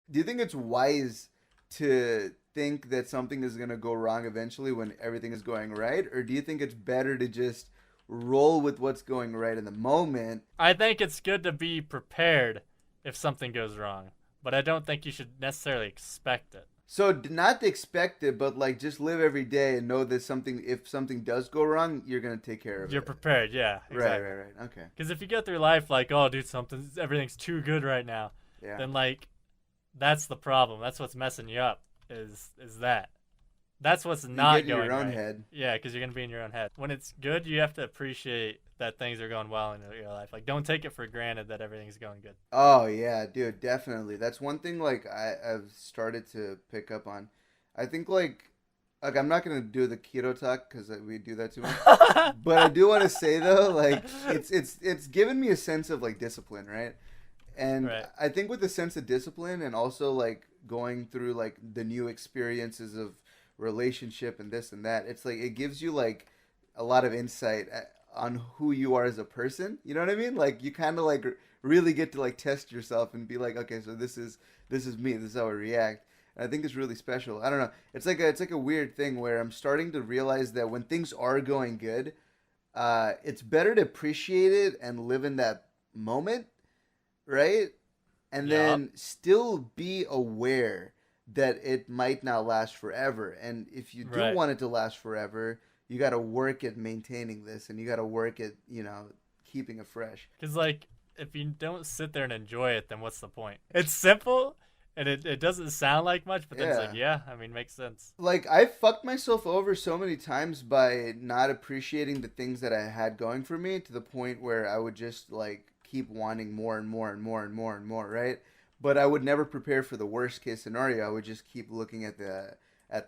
Do you think it's wise to think that something is going to go wrong eventually when everything is going right? Or do you think it's better to just roll with what's going right in the moment? I think it's good to be prepared if something goes wrong, but I don't think you should necessarily expect it. So not to expect it, but like just live every day and know that something, if something does go wrong, you're going to take care of You're it. prepared, yeah, Right, exactly. right, right. Okay. Because if you go through life like, oh, dude, everything's too good right now, Yeah. then like, that's the problem. That's what's messing you up. Is that? That's what's You get not in your going own right. head. Yeah, because you're gonna be in your own head. When it's good, you have to appreciate that things are going well in your life. Like, don't take it for granted that everything's going good. Oh yeah, dude, definitely. That's one thing like I've started to pick up on. I think like I'm not gonna do the keto talk because we do that too much. But I do want to say though, like it's given me a sense of like discipline, right? And Right. I think with the sense of discipline and also like going through like the new experiences of relationship and this and that, it's like it gives you like a lot of insight on who you are as a person. You know what I mean? Like you kind of like really get to like test yourself and be like, okay, so this is me. This is how I react. And I think it's really special. I don't know. It's like a weird thing where I'm starting to realize that when things are going good, it's better to appreciate it and live in that moment, right? And Yup. then still be aware that it might not last forever. And if you do Right. want it to last forever, you got to work at maintaining this and you got to work at, keeping it fresh. Because like, if you don't sit there and enjoy it, then what's the point? It's simple, and it doesn't sound like much, but then it's like, Yeah. yeah, I mean, makes sense. Like I fucked myself over so many times by not appreciating the things that I had going for me to the point where I would just like keep wanting more and more and more and more and more, right? But I would never prepare for the worst case scenario. I would just keep looking at the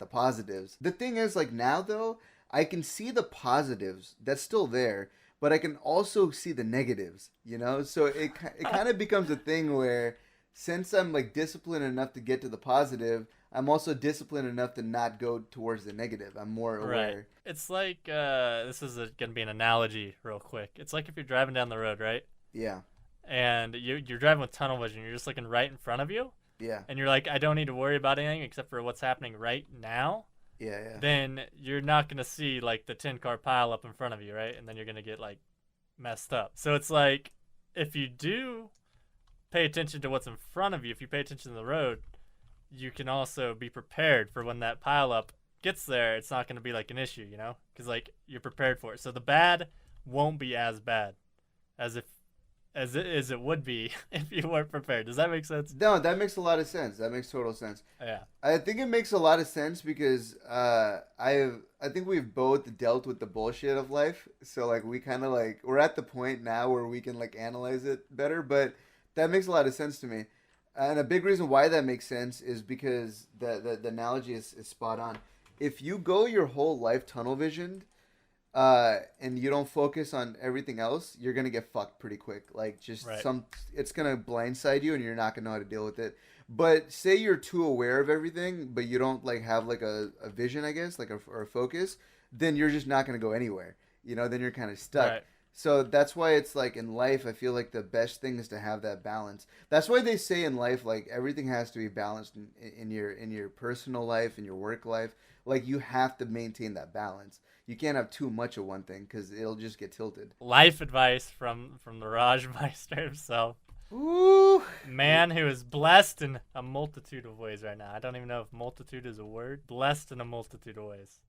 positives. The thing is like now though, I can see the positives that's still there, but I can also see the negatives, you know? So it kind of becomes a thing where since I'm like disciplined enough to get to the positive, I'm also disciplined enough to not go towards the negative. I'm more Right. aware. It's like this is gonna be an analogy, real quick. It's like if you're driving down the road, right? Yeah, And you're driving with tunnel vision. You're just looking right in front of you, yeah, and you're like, I don't need to worry about anything except for what's happening right now. yeah, yeah. Then you're not gonna see like the 10 car pile up in front of you, right? And then you're gonna get like messed up. So it's like if you do pay attention to what's in front of you, if you pay attention to the road, you can also be prepared for when that pile up gets there. It's not gonna be like an issue, you know, because like you're prepared for it. So the bad won't be as bad as if as it would be if you weren't prepared. Does that make sense? No, that makes a lot of sense. That makes total sense. Yeah. I think it makes a lot of sense because I think we've both dealt with the bullshit of life. So like we kind of like we're at the point now where we can like analyze it better. But that makes a lot of sense to me. And a big reason why that makes sense is because the analogy is spot on. If you go your whole life tunnel visioned, and you don't focus on everything else, you're gonna get fucked pretty quick. Like just Right. it's gonna blindside you, and you're not gonna know how to deal with it. But say you're too aware of everything, but you don't like have like a vision, I guess, like or a focus, then you're just not gonna go anywhere. Then you're kind of stuck. Right. So that's why it's like in life, I feel like the best thing is to have that balance. That's why they say in life, like everything has to be balanced in your personal life, in your work life. Like you have to maintain that balance. You can't have too much of one thing because it'll just get tilted. Life advice from the Raj Meister himself. Ooh, Man who is blessed in a multitude of ways right now. I don't even know if multitude is a word. Blessed in a multitude of ways.